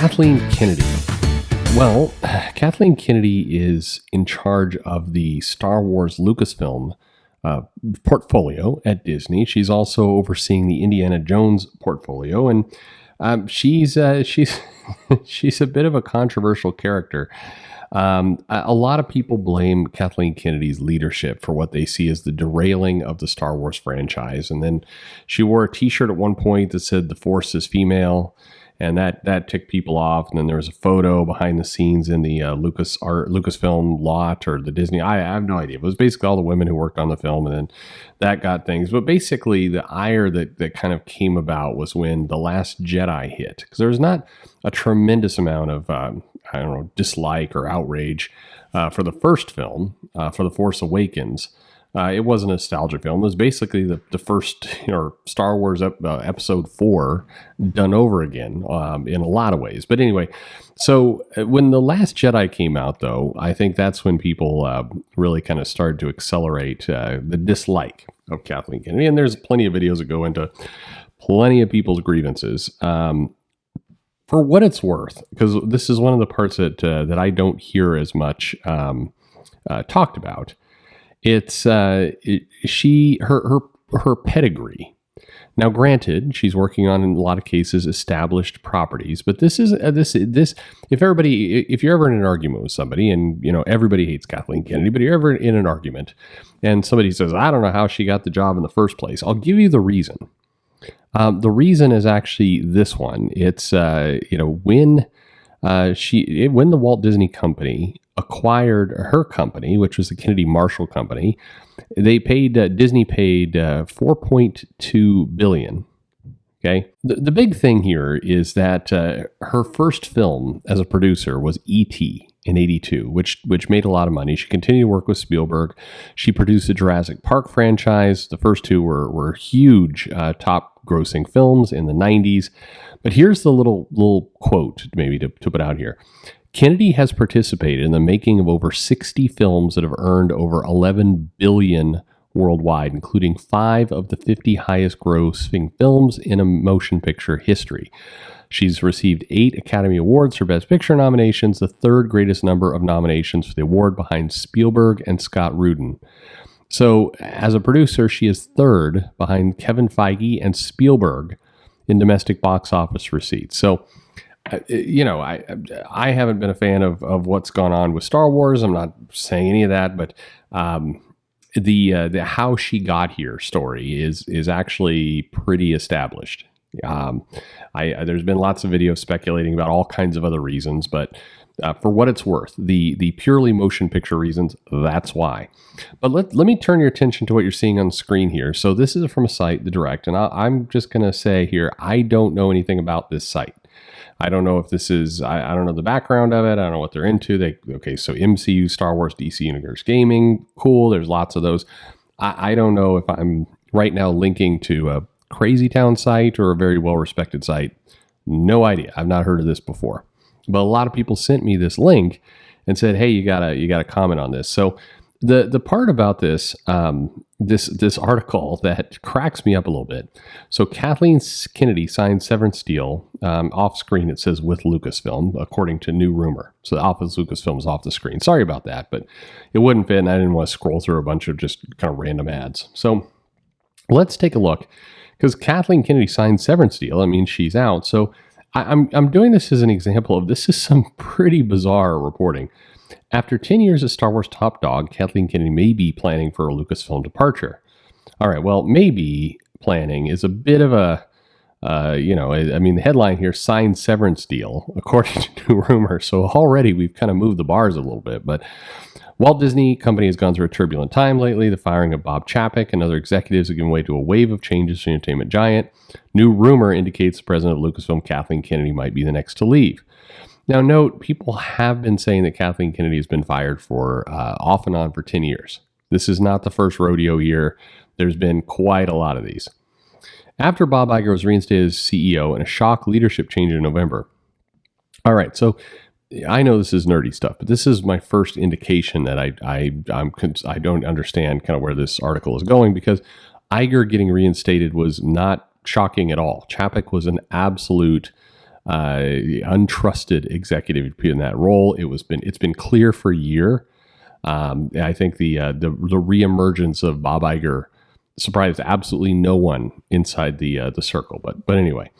Kathleen Kennedy. Well, Kathleen Kennedy is in charge of the Star Wars Lucasfilm portfolio at Disney. She's also overseeing the Indiana Jones portfolio, and she's she's a bit of a controversial character. A lot of people blame Kathleen Kennedy's leadership for what they see as the derailing of the Star Wars franchise. And then she wore a T-shirt at one point that said "The Force is female," and that ticked people off. And then there was a photo behind the scenes in the Lucasfilm lot or the Disney. I have no idea. It was basically all the women who worked on the film, and then that got things. But basically, the ire that kind of came about was when The Last Jedi hit, because there was not a tremendous amount of dislike or outrage for the first film, for The Force Awakens. It was a nostalgia film. It was basically the first Star Wars episode 4 done over again in a lot of ways. But anyway, so when The Last Jedi came out, though, I think that's when people really kind of started to accelerate the dislike of Kathleen Kennedy. And there's plenty of videos that go into plenty of people's grievances. For what it's worth, because this is one of the parts that I don't hear as much talked about. It's her pedigree. Now, granted, she's working on, in a lot of cases, established properties, but this is this. If you're ever in an argument with somebody, and everybody hates Kathleen Kennedy, but you're ever in an argument, and somebody says, "I don't know how she got the job in the first place," I'll give you the reason. The reason is actually this one. It's when the Walt Disney Company acquired her company, which was the Kennedy Marshall Company, Disney paid $4.2 billion. Okay, the big thing here is that her first film as a producer was E.T. in '82, which made a lot of money. She continued to work with Spielberg. She produced the Jurassic Park franchise. The first two were huge, top-grossing films in the '90s. But here's the little quote, maybe to put out here. Kennedy has participated in the making of over 60 films that have earned over $11 billion worldwide, including 5 of the 50 highest grossing films in a motion picture history. She's received 8 Academy Awards for Best Picture nominations, the third greatest number of nominations for the award behind Spielberg and Scott Rudin. So, as a producer, she is third behind Kevin Feige and Spielberg in domestic box office receipts. So, I haven't been a fan of what's gone on with Star Wars. I'm not saying any of that, but the how she got here story is actually pretty established. There's been lots of videos speculating about all kinds of other reasons, but for what it's worth, the purely motion picture reasons, that's why. But let me turn your attention to what you're seeing on the screen here. So this is from a site, The Direct, and I'm just going to say here, I don't know anything about this site. I don't know if this is, I don't know the background of it. I don't know what they're into. So MCU, Star Wars, DC Universe Gaming, cool. There's lots of those. I don't know if I'm right now linking to a crazy town site or a very well-respected site. No idea. I've not heard of this before. But a lot of people sent me this link and said, "Hey, you gotta comment on this." So the part about this this article that cracks me up a little bit. So Kathleen Kennedy signed severance deal. Off screen it says with Lucasfilm, according to New Rumor. So the Office Lucasfilm is off the screen. Sorry about that, but it wouldn't fit, and I didn't want to scroll through a bunch of just kind of random ads. So let's take a look, because Kathleen Kennedy signed severance deal. I mean, she's out. So I'm doing this as an example of this is some pretty bizarre reporting. After 10 years as Star Wars top dog, Kathleen Kennedy may be planning for a Lucasfilm departure. All right, well, maybe planning is a bit of a, the headline here, signed severance deal, according to New Rumor. So already we've kind of moved the bars a little bit. But Walt Disney Company has gone through a turbulent time lately. The firing of Bob Chapek and other executives have given way to a wave of changes to the entertainment giant. New Rumor indicates the president of Lucasfilm, Kathleen Kennedy, might be the next to leave. Now, note, people have been saying that Kathleen Kennedy has been fired for off and on for 10 years. This is not the first rodeo here. There's been quite a lot of these. After Bob Iger was reinstated as CEO and a shock leadership change in November. All right, so I know this is nerdy stuff, but this is my first indication that I don't understand kind of where this article is going, because Iger getting reinstated was not shocking at all. Chapek was an absolute untrusted executive to be in that role. It's been clear for a year. I think the reemergence of Bob Iger surprised absolutely no one inside the circle. But anyway,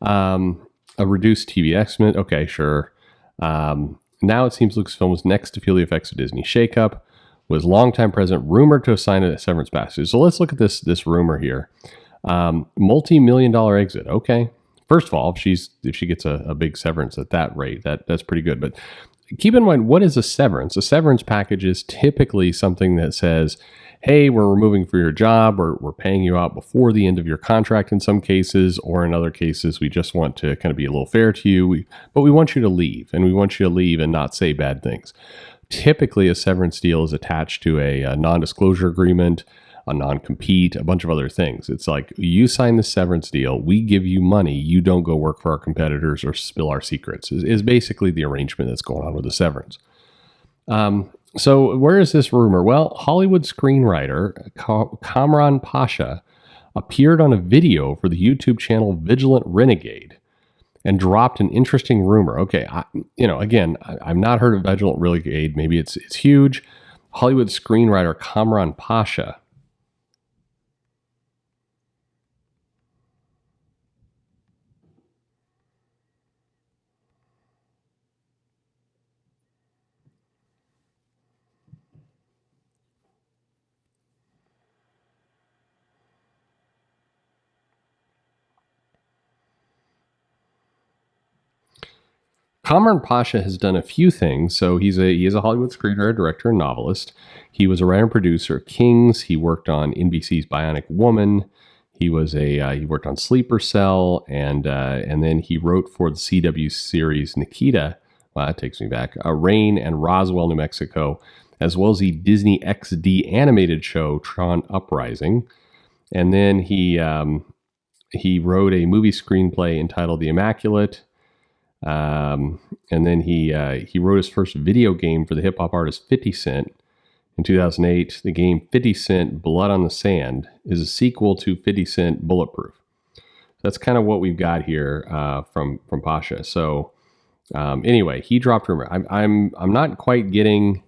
a reduced TV estimate. Okay, sure. Now it seems Lucasfilm was next to feel the effects of Disney shakeup. Was longtime president rumored to assign a severance package. So let's look at this rumor here. Multi-million-dollar exit. Okay. First of all, if she gets a big severance at that rate, that's pretty good. But keep in mind, what is a severance? A severance package is typically something that says, hey, we're removing for your job, or we're paying you out before the end of your contract in some cases, or in other cases, we just want to kind of be a little fair to you, but we want you to leave, and we want you to leave and not say bad things. Typically, a severance deal is attached to a non-disclosure agreement, a non-compete, a bunch of other things. It's like, you sign the severance deal, we give you money, you don't go work for our competitors or spill our secrets, is basically the arrangement that's going on with the severance. So where is this rumor? Well, Hollywood screenwriter Kamran Pasha appeared on a video for the YouTube channel Vigilant Renegade and dropped an interesting rumor. Okay, I've not heard of Vigilant Renegade. Maybe it's huge. Hollywood screenwriter Kamran Pasha. Kamran Pasha has done a few things. So he is a Hollywood screenwriter, director, and novelist. He was a writer and producer at Kings. He worked on NBC's Bionic Woman. He worked on Sleeper Cell, and then he wrote for the CW series Nikita. Wow, that takes me back. Rain and Roswell, New Mexico, as well as the Disney XD animated show Tron Uprising. And then he wrote a movie screenplay entitled The Immaculate. And then he wrote his first video game for the hip hop artist 50 Cent in 2008. The game 50 Cent Blood on the Sand is a sequel to 50 Cent Bulletproof. That's kind of what we've got here from Pasha. So anyway, he dropped rumor. I'm not quite getting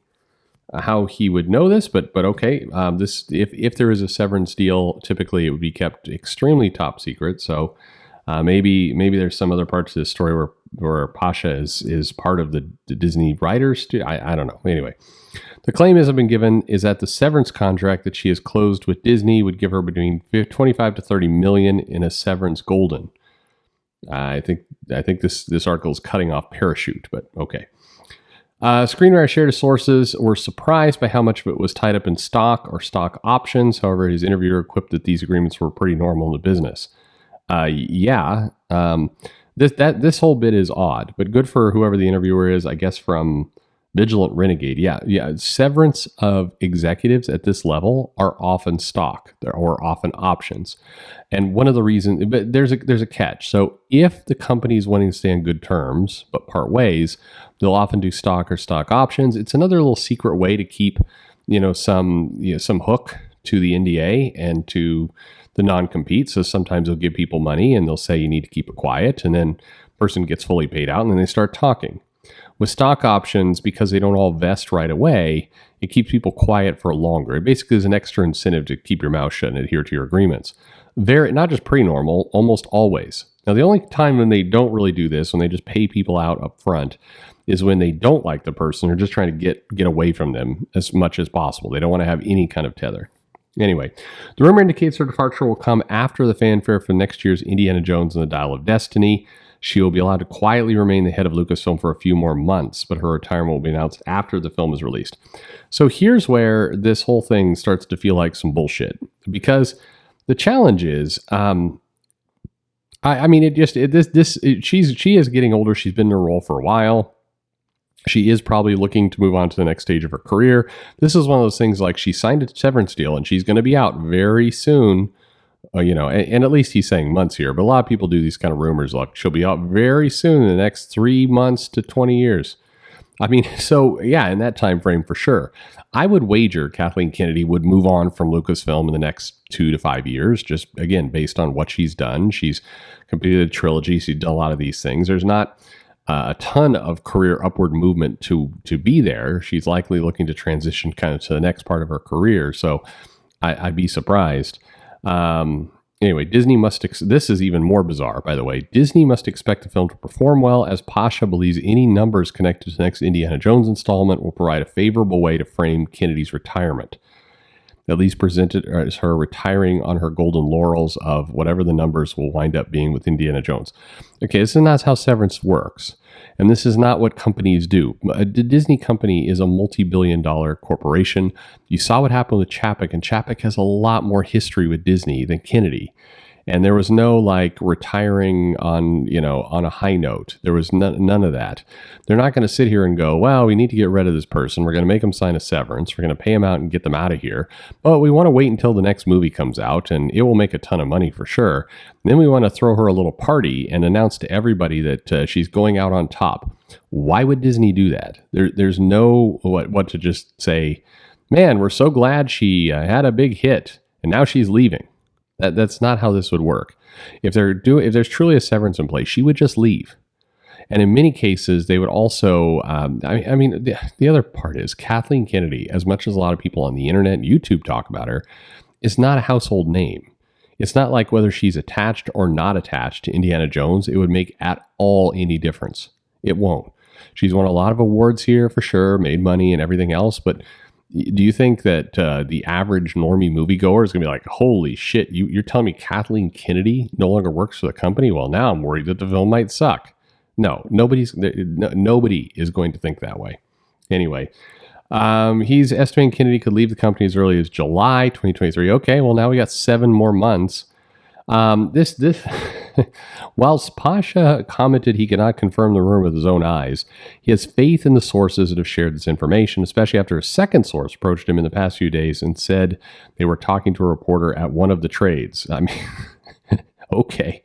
how he would know this, but okay. This if there is a severance deal, typically it would be kept extremely top secret. So maybe there's some other parts of this story where Pasha is part of the Disney writers too. I don't know. Anyway, the claim has been given is that the severance contract that she has closed with Disney would give her between 25 to 30 million in a severance golden. I think this article is cutting off parachute, but okay. Screenwriter shared his sources were surprised by how much of it was tied up in stock or stock options. However, his interviewer quipped that these agreements were pretty normal in the business. This whole bit is odd, but good for whoever the interviewer is, I guess, from Vigilant Renegade. Yeah. Severance of executives at this level are often stock or often options. And one of the reasons, but there's a catch. So if the company is wanting to stay on good terms, but part ways, they'll often do stock or stock options. It's another little secret way to keep, some hook to the NDA and to the non-compete. So sometimes they'll give people money and they'll say you need to keep it quiet, and then person gets fully paid out and then they start talking. With stock options, because they don't all vest right away, it keeps people quiet for longer. It basically is an extra incentive to keep your mouth shut and adhere to your agreements. Not just pre-normal, almost always. Now, the only time when they don't really do this, when they just pay people out up front, is when they don't like the person or just trying to get away from them as much as possible. They don't want to have any kind of tether. Anyway, the rumor indicates her departure will come after the fanfare for next year's Indiana Jones and the Dial of Destiny. She will be allowed to quietly remain the head of Lucasfilm for a few more months, but her retirement will be announced after the film is released. So here's where this whole thing starts to feel like some bullshit, because the challenge is, she is getting older. She's been in her role for a while. She is probably looking to move on to the next stage of her career. This is one of those things like she signed a severance deal and she's going to be out very soon. And at least he's saying months here, but a lot of people do these kind of rumors like she'll be out very soon in the next 3 months to 20 years. I mean, so yeah, in that time frame for sure. I would wager Kathleen Kennedy would move on from Lucasfilm in the next 2 to 5 years, just again based on what she's done. She's completed a trilogy. She's done a lot of these things. There's not a ton of career upward movement to be there. She's likely looking to transition kind of to the next part of her career. So I'd be surprised. Anyway, Disney must, this is even more bizarre, by the way. Disney must expect the film to perform well, as Pasha believes any numbers connected to the next Indiana Jones installment will provide a favorable way to frame Kennedy's retirement. At least presented as her retiring on her golden laurels of whatever the numbers will wind up being with Indiana Jones. Okay, this is not how Severance works. And this is not what companies do. The Disney company is a multi-billion-dollar corporation. You saw what happened with Chapek, and Chapek has a lot more history with Disney than Kennedy. And there was no like retiring on a high note. There was none of that. They're not going to sit here and go, well, we need to get rid of this person. We're going to make them sign a severance. We're going to pay them out and get them out of here. But we want to wait until the next movie comes out, and it will make a ton of money for sure. And then we want to throw her a little party and announce to everybody that she's going out on top. Why would Disney do that? There's no what to just say, man, we're so glad she had a big hit and now she's leaving. That's not how this would work. If there's truly a severance in place, she would just leave. And in many cases, they would also, the other part is Kathleen Kennedy, as much as a lot of people on the internet and YouTube talk about her, is not a household name. It's not like whether she's attached or not attached to Indiana Jones, it would make at all any difference. It won't. She's won a lot of awards here for sure, made money and everything else, but do you think that the average normie moviegoer is going to be like, holy shit, you're telling me Kathleen Kennedy no longer works for the company? Well, now I'm worried that the film might suck. No, nobody is going to think that way. Anyway, he's estimating Kennedy could leave the company as early as July 2023. Okay, well, now we got 7 more months. Whilst Pasha commented he cannot confirm the rumor with his own eyes, he has faith in the sources that have shared this information, especially after a second source approached him in the past few days and said they were talking to a reporter at one of the trades. I mean, okay.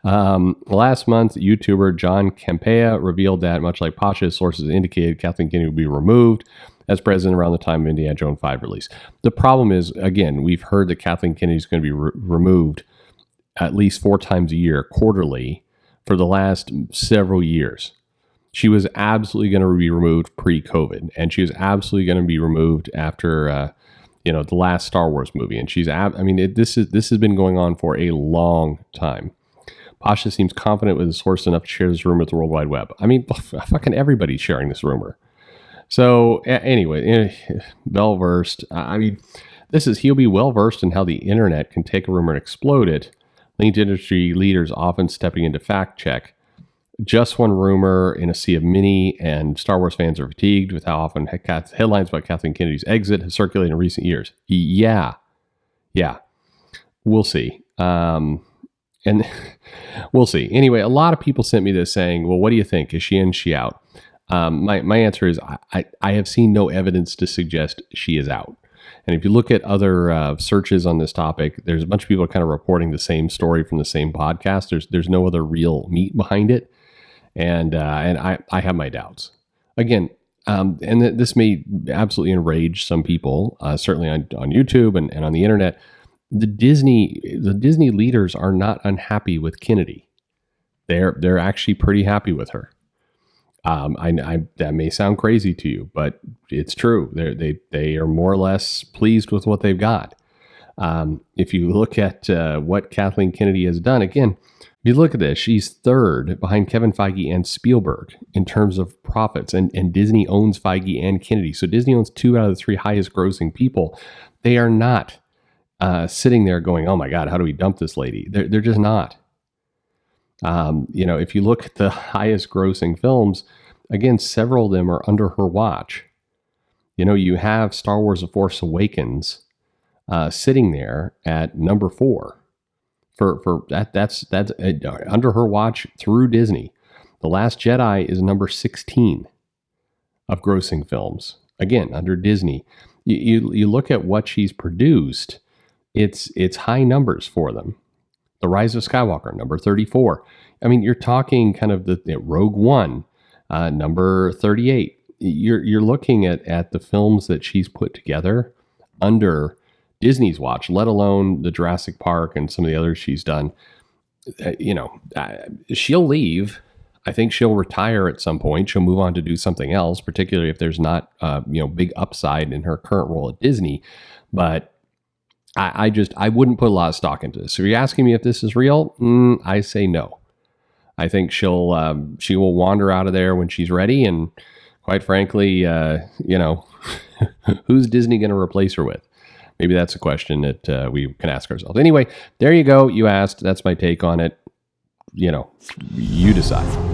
Last month, YouTuber John Campea revealed that, much like Pasha's sources indicated, Kathleen Kennedy would be removed as president around the time of Indiana Jones 5 release. The problem is, again, we've heard that Kathleen Kennedy is going to be removed at least 4 times a year, quarterly, for the last several years. She was absolutely going to be removed pre-COVID, and she was absolutely going to be removed after, the last Star Wars movie. And this has been going on for a long time. Pasha seems confident with his source enough to share this rumor with the World Wide Web. I mean, fucking everybody's sharing this rumor. So anyway, well-versed. He'll be well-versed in how the internet can take a rumor and explode it. Linked industry leaders often stepping in to fact check. Just one rumor in a sea of many, and Star Wars fans are fatigued with how often headlines about Kathleen Kennedy's exit have circulated in recent years. Yeah. We'll see. And we'll see. Anyway, a lot of people sent me this saying, well, what do you think? Is she in, she out? My answer is I have seen no evidence to suggest she is out. And if you look at other searches on this topic, there's a bunch of people kind of reporting the same story from the same podcast. There's no other real meat behind it. And I have my doubts. Again, and this may absolutely enrage some people, certainly on YouTube and on the internet. The Disney leaders are not unhappy with Kennedy. They're actually pretty happy with her. That may sound crazy to you, but it's true. They are more or less pleased with what they've got. If you look at what Kathleen Kennedy has done, again, if you look at this, she's third behind Kevin Feige and Spielberg in terms of profits, and Disney owns Feige and Kennedy. So Disney owns 2 out of the 3 highest grossing people. They are not sitting there going, oh my God, how do we dump this lady? They're just not. If you look at the highest grossing films, again, several of them are under her watch. You have Star Wars: The Force Awakens sitting there at number 4 for that's under her watch through Disney. The Last Jedi is number 16 of grossing films, again, under Disney. You look at what she's produced, it's high numbers for them. The Rise of Skywalker, number 34. I mean, you're talking kind of the Rogue One, number 38. you're looking at the films that she's put together under Disney's watch, let alone the Jurassic Park and some of the others she's done. She'll leave. I think she'll retire at some point. She'll move on to do something else, particularly if there's not, big upside in her current role at Disney. But I wouldn't put a lot of stock into this. So you're asking me if this is real? I say no. I think she will wander out of there when she's ready. And quite frankly, who's Disney going to replace her with? Maybe that's a question that we can ask ourselves. Anyway, there you go. You asked. That's my take on it. You decide.